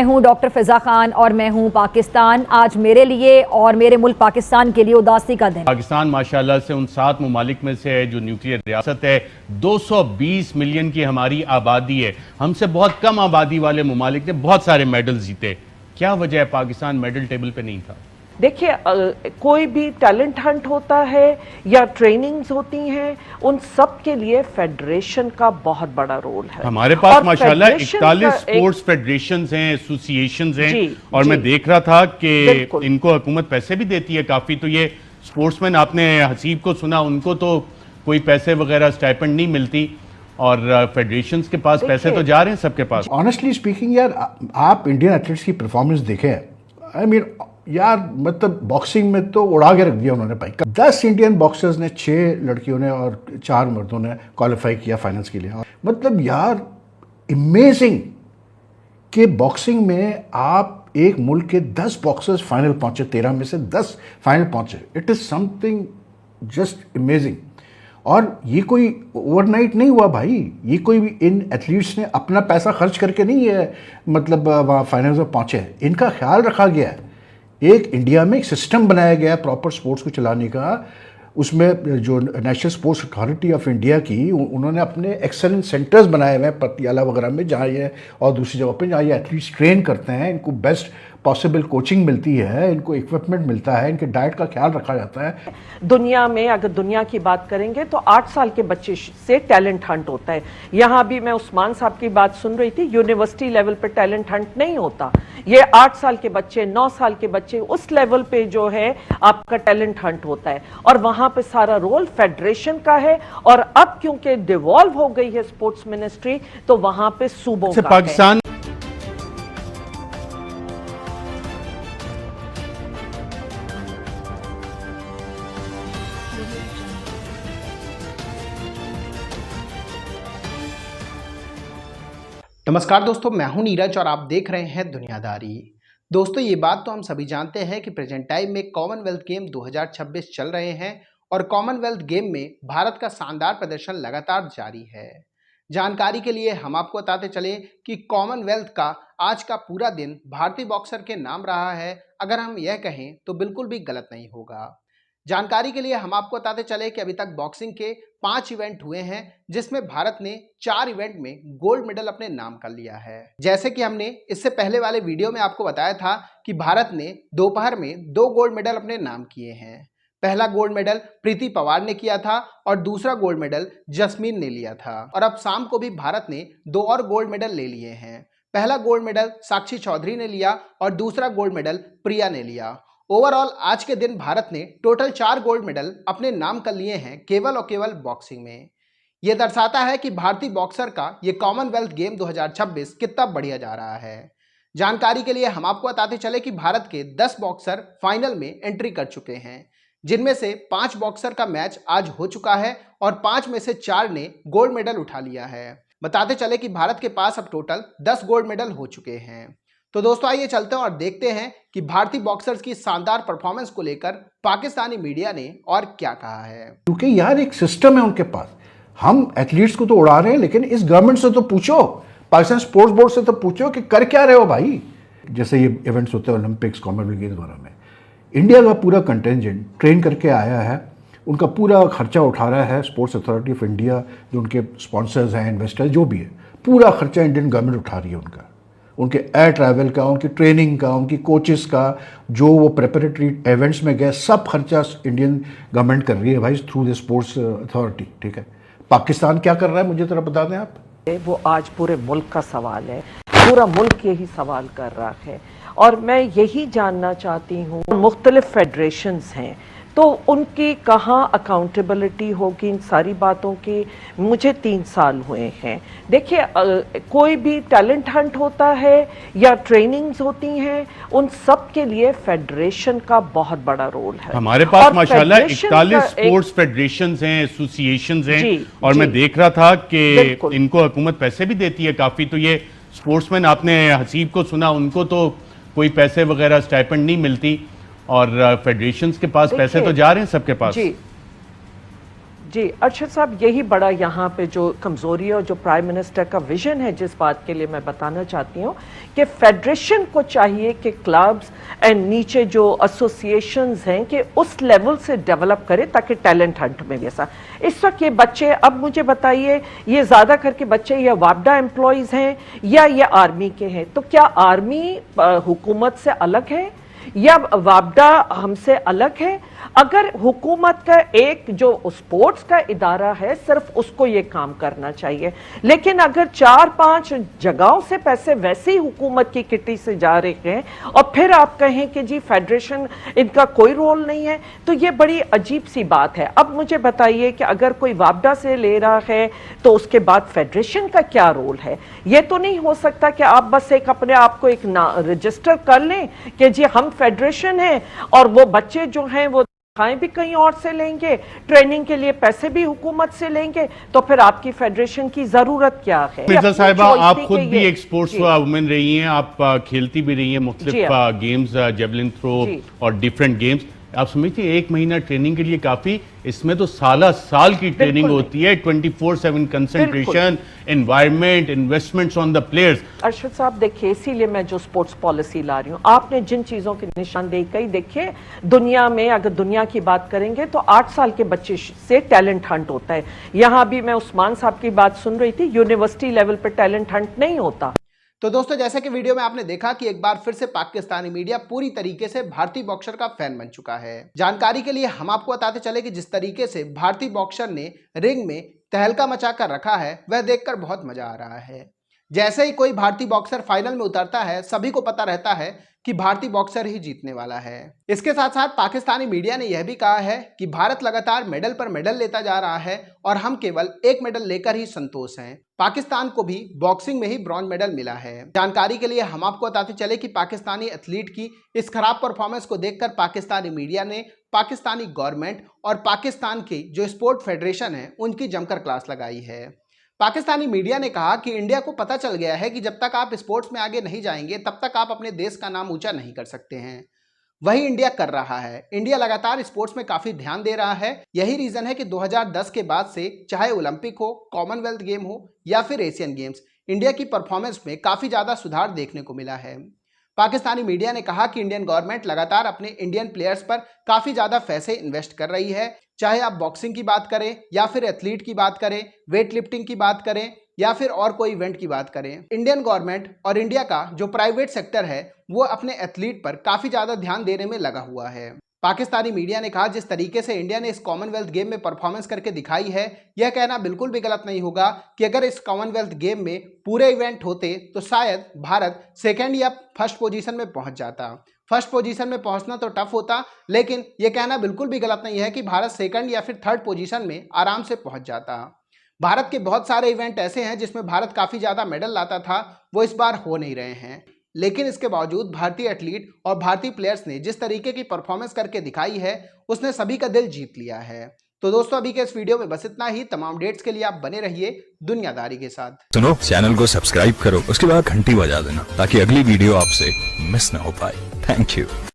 मैं हूं डॉक्टर फिजा खान और मैं हूं पाकिस्तान। आज मेरे लिए और मेरे मुल्क पाकिस्तान के लिए उदासी का दिन। पाकिस्तान माशाल्लाह से उन 7 ममालिक में से है जो न्यूक्लियर रियासत है। 220 मिलियन की हमारी आबादी है। हमसे बहुत कम आबादी वाले ममालिक ने बहुत सारे मेडल जीते। क्या वजह है पाकिस्तान मेडल टेबल पे नहीं था? देखिए, कोई भी टैलेंट हंट होता है या ट्रेनिंग्स होती हैं, उन सब के लिए फेडरेशन का बहुत बड़ा रोल है। हमारे पास माशाल्लाह 41 स्पोर्ट्स फेडरेशंस हैं, एसोसिएशंस हैं, और मैं देख रहा था कि इनको हुकूमत पैसे भी देती है काफी। तो ये स्पोर्ट्समैन, आपने हसीब को सुना, उनको तो कोई पैसे वगैरह स्टाइपेंड नहीं मिलती, और फेडरेशंस के पास पैसे तो जा रहे हैं सबके पास। ऑनेस्टली स्पीकिंग यार, आप इंडियन एथलीट्स की परफॉर्मेंस देखें, आई मीन यार, मतलब बॉक्सिंग में तो उड़ा के रख दिया उन्होंने भाई। 10 इंडियन बॉक्सर्स ने, 6 लड़कियों ने और 4 मर्दों ने क्वालिफाई किया फाइनल्स के लिए। मतलब यार इमेजिंग कि बॉक्सिंग में आप एक मुल्क के 10 बॉक्सर्स फाइनल पहुंचे, 13 में से 10 फाइनल पहुंचे। It is something just imaging. और ये कोई ओवरनाइट नहीं हुआ भाई, ये कोई भी इन एथलीट्स ने अपना पैसा खर्च करके नहीं है, मतलब वहाँ फाइनल्स में पहुंचे। इनका ख्याल रखा गया है। एक इंडिया में एक सिस्टम बनाया गया है प्रॉपर स्पोर्ट्स को चलाने का। उसमें जो national sports authority of India की, उन्होंने अपने एक्सेलेंस सेंटर्स बनाए हुए हैं पटियाला वगैरह में, जहाँ ये और दूसरी जगह पे जहाँ ये एथलीट्स ट्रेन करते हैं। इनको बेस्ट पॉसिबल कोचिंग मिलती है, इनको इक्विपमेंट मिलता है, इनके डाइट का ख्याल रखा जाता है। दुनिया में अगर दुनिया की बात करेंगे तो 8 साल के बच्चे से टैलेंट हंट होता है। यहाँ भी मैं उस्मान साहब की बात सुन रही थी, यूनिवर्सिटी लेवल पे टैलेंट हंट नहीं होता। ये 8 साल के बच्चे, 9 साल के बच्चे, उस लेवल पे जो है आपका टैलेंट हंट होता है, और वहां पे सारा रोल फेडरेशन का है। और अब क्योंकि डिवॉल्व हो गई है स्पोर्ट्स मिनिस्ट्री, तो वहां पे सूबों का पाकिस्तान है। नमस्कार दोस्तों, मैं हूं नीरज और आप देख रहे हैं दुनियादारी। दोस्तों, ये बात तो हम सभी जानते हैं कि प्रेजेंट टाइम में कॉमनवेल्थ गेम 2026 चल रहे हैं और कॉमनवेल्थ गेम में भारत का शानदार प्रदर्शन लगातार जारी है। जानकारी के लिए हम आपको बताते चले कि कॉमनवेल्थ का आज का पूरा दिन भारतीय बॉक्सर के नाम रहा है। अगर हम यह कहें तो बिल्कुल भी गलत नहीं होगा। जानकारी के लिए हम आपको बताते चले कि अभी तक बॉक्सिंग के 5 इवेंट हुए हैं, जिसमें भारत ने 4 इवेंट में गोल्ड मेडल अपने नाम कर लिया है। जैसे कि हमने इससे पहले वाले वीडियो में आपको बताया था कि भारत ने दोपहर में 2 गोल्ड मेडल अपने नाम किए हैं। पहला गोल्ड मेडल प्रीति पवार ने किया था और दूसरा गोल्ड मेडल जस्मीन ने लिया था। और अब शाम को भी भारत ने 2 और गोल्ड मेडल ले लिए हैं। पहला गोल्ड मेडल साक्षी चौधरी ने लिया और दूसरा गोल्ड मेडल प्रिया ने लिया। ओवरऑल आज के दिन भारत ने टोटल 4 गोल्ड मेडल अपने नाम कर लिए हैं, केवल और केवल बॉक्सिंग में। यह दर्शाता है कि भारतीय बॉक्सर का ये कॉमनवेल्थ गेम 2026 कितना बढ़िया जा रहा है। जानकारी के लिए हम आपको बताते चले कि भारत के 10 बॉक्सर फाइनल में एंट्री कर चुके हैं, जिनमें से 5 बॉक्सर का मैच आज हो चुका है और 5 में से 4 ने गोल्ड मेडल उठा लिया है। बताते चले कि भारत के पास अब टोटल 10 गोल्ड मेडल हो चुके हैं। तो दोस्तों, आइए चलते हैं और देखते हैं कि भारतीय बॉक्सर्स की शानदार परफॉर्मेंस को लेकर पाकिस्तानी मीडिया ने और क्या कहा है। क्योंकि यार एक सिस्टम है उनके पास। हम एथलीट्स को तो उड़ा रहे हैं, लेकिन इस गवर्नमेंट से तो पूछो, पाकिस्तान स्पोर्ट्स बोर्ड से तो पूछो कि कर क्या रहे हो भाई। जैसे ये इवेंट्स होते हैं ओलंपिक्स, कॉमनवेल्थ गेम्स वगैरह में, इंडिया का पूरा कंटेंजेंट ट्रेन करके आया है, उनका पूरा खर्चा उठा रहा है स्पोर्ट्स अथॉरिटी ऑफ इंडिया, जो उनके स्पॉन्सर्स हैं, इन्वेस्टर्स जो भी है, पूरा खर्चा इंडियन गवर्नमेंट उठा रही है उनका। उनके एयर ट्रैवल का, उनकी ट्रेनिंग का, उनकी कोचेस का, जो वो प्रेपरेटरी इवेंट्स में गए, सब खर्चा इंडियन गवर्नमेंट कर रही है भाई, थ्रू द स्पोर्ट्स अथॉरिटी। ठीक है, पाकिस्तान क्या कर रहा है मुझे जरा बता दें आप। वो आज पूरे मुल्क का सवाल है, पूरा मुल्क यही सवाल कर रहा है, और मैं यही जानना चाहती हूँ, मुख्तलिफ फेडरेशंस हैं तो उनकी कहाँ अकाउंटेबिलिटी होगी इन सारी बातों की। मुझे 3 साल हुए हैं। देखिए, कोई भी टैलेंट हंट होता है या ट्रेनिंग्स होती हैं, उन सब के लिए फेडरेशन का बहुत बड़ा रोल है। हमारे पास माशाल्लाह 41 स्पोर्ट्स फेडरेशंस हैं, एसोसिएशंस हैं, और मैं देख रहा था कि इनको हुकूमत पैसे भी देती है काफी। तो ये स्पोर्ट्समैन, आपने हसीब को सुना, उनको तो कोई पैसे वगैरह स्टाइपेंड नहीं मिलती, और फेडरेशंस के पास पैसे तो जा रहे हैं सबके पास। जी अरशद साहब, यही बड़ा यहाँ पे जो कमजोरी है और जो प्राइम मिनिस्टर का विजन है, जिस बात के लिए मैं बताना चाहती हूँ कि फेडरेशन को चाहिए कि क्लब्स एंड नीचे जो एसोसिएशंस हैं कि उस लेवल से डेवलप करे ताकि टैलेंट हंट में भी ऐसा। इस वक्त ये बच्चे, अब मुझे बताइए, ये ज्यादा करके बच्चे या वापडा एम्प्लॉयज हैं या ये आर्मी के हैं, तो क्या आर्मी हुकूमत से अलग है या वापडा हमसे अलग है? अगर हुकूमत का एक जो स्पोर्ट्स का इदारा है सिर्फ उसको ये काम करना चाहिए, लेकिन अगर 4-5 जगहों से पैसे वैसे ही हुकूमत की किटी से जा रहे हैं और फिर आप कहें कि जी फेडरेशन इनका कोई रोल नहीं है, तो ये बड़ी अजीब सी बात है। अब मुझे बताइए कि अगर कोई वापडा से ले रहा है तो उसके बाद फेडरेशन का क्या रोल है? ये तो नहीं हो सकता कि आप बस एक अपने आप को एक रजिस्टर कर लें कि जी हम फेडरेशन है और वो बच्चे जो हैं वो खाएं भी कहीं और से लेंगे, ट्रेनिंग के लिए पैसे भी हुकूमत से लेंगे, तो फिर आपकी फेडरेशन की जरूरत क्या है? मिर्जा साहिबा, आप खुद भी एक स्पोर्ट्स वुमेन रही हैं, आप खेलती भी रही हैं मुख्तलिफ गेम्स, जेवलिन थ्रो और डिफरेंट गेम्स। आप समझिए 1 महीना ट्रेनिंग के लिए काफी, इसमें तो साल की ट्रेनिंग होती है, 24/7 concentration, environment, investments on the players. Arshad साहब देखिए, इसीलिए मैं जो स्पोर्ट्स पॉलिसी ला रही हूँ, आपने जिन चीजों की निशानदेही कही, देखिए दुनिया में अगर दुनिया की बात करेंगे तो 8 साल के बच्चे से टैलेंट हंट होता है। यहाँ भी मैं उस्मान साहब की बात सुन रही थी, यूनिवर्सिटी लेवल पर टैलेंट हंट नहीं होता। तो दोस्तों, जैसे कि वीडियो में आपने देखा कि एक बार फिर से पाकिस्तानी मीडिया पूरी तरीके से भारतीय बॉक्सर का फैन बन चुका है। जानकारी के लिए हम आपको बताते चले कि जिस तरीके से भारतीय बॉक्सर ने रिंग में तहलका मचा कर रखा है, वह देखकर बहुत मजा आ रहा है। जैसे ही कोई भारतीय बॉक्सर फाइनल में उतरता है, सभी को पता रहता है कि भारतीय बॉक्सर ही जीतने वाला है। इसके साथ साथ पाकिस्तानी मीडिया ने यह भी कहा है कि भारत लगातार मेडल पर मेडल लेता जा रहा है और हम केवल 1 मेडल लेकर ही संतोष हैं। पाकिस्तान को भी बॉक्सिंग में ही ब्रॉन्ज मेडल मिला है। जानकारी के लिए हम आपको बताते चले कि पाकिस्तानी एथलीट की इस खराब परफॉर्मेंस को देखकर पाकिस्तानी मीडिया ने पाकिस्तानी गवर्नमेंट और पाकिस्तान की जो स्पोर्ट फेडरेशन है उनकी जमकर क्लास लगाई है। पाकिस्तानी मीडिया ने कहा कि इंडिया को पता चल गया है कि जब तक आप स्पोर्ट्स में आगे नहीं जाएंगे तब तक आप अपने देश का नाम ऊंचा नहीं कर सकते हैं। वही इंडिया कर रहा है। इंडिया लगातार स्पोर्ट्स में काफी ध्यान दे रहा है। यही रीजन है कि 2010 के बाद से चाहे ओलंपिक हो, कॉमनवेल्थ गेम हो या फिर एशियन गेम्स, इंडिया की परफॉर्मेंस में काफी ज्यादा सुधार देखने को मिला है। पाकिस्तानी मीडिया ने कहा कि इंडियन गवर्नमेंट लगातार अपने इंडियन प्लेयर्स पर काफी ज्यादा पैसे इन्वेस्ट कर रही है, चाहे आप बॉक्सिंग की बात करें या फिर एथलीट की बात करें, वेट लिफ्टिंग की बात करें या फिर और कोई इवेंट की बात करें। इंडियन गवर्नमेंट और इंडिया का जो प्राइवेट सेक्टर है वो अपने एथलीट पर काफी ज्यादा ध्यान देने में लगा हुआ है। पाकिस्तानी मीडिया ने कहा जिस तरीके से इंडिया ने इस कॉमनवेल्थ गेम में परफॉर्मेंस करके दिखाई है, यह कहना बिल्कुल भी गलत नहीं होगा कि अगर इस कॉमनवेल्थ गेम में पूरे इवेंट होते तो शायद भारत 2nd या 1st पोजीशन में पहुंच जाता। 1st पोजीशन में पहुंचना तो टफ होता, लेकिन यह कहना बिल्कुल भी गलत नहीं है कि भारत 2nd या फिर 3rd पोजीशन में आराम से पहुंच जाता। भारत के बहुत सारे इवेंट ऐसे हैं जिसमें भारत काफी ज्यादा मेडल लाता था, वो इस बार हो नहीं रहे हैं। लेकिन इसके बावजूद भारतीय एथलीट और भारतीय प्लेयर्स ने जिस तरीके की परफॉर्मेंस करके दिखाई है, उसने सभी का दिल जीत लिया है। तो दोस्तों, अभी के इस वीडियो में बस इतना ही। तमाम अपडेट्स के लिए आप बने रहिए दुनियादारी के साथ। सुनो, चैनल को सब्सक्राइब करो, उसके बाद घंटी बजा देना ताकि अगली वीडियो आपसे मिस ना हो पाए। Thank you.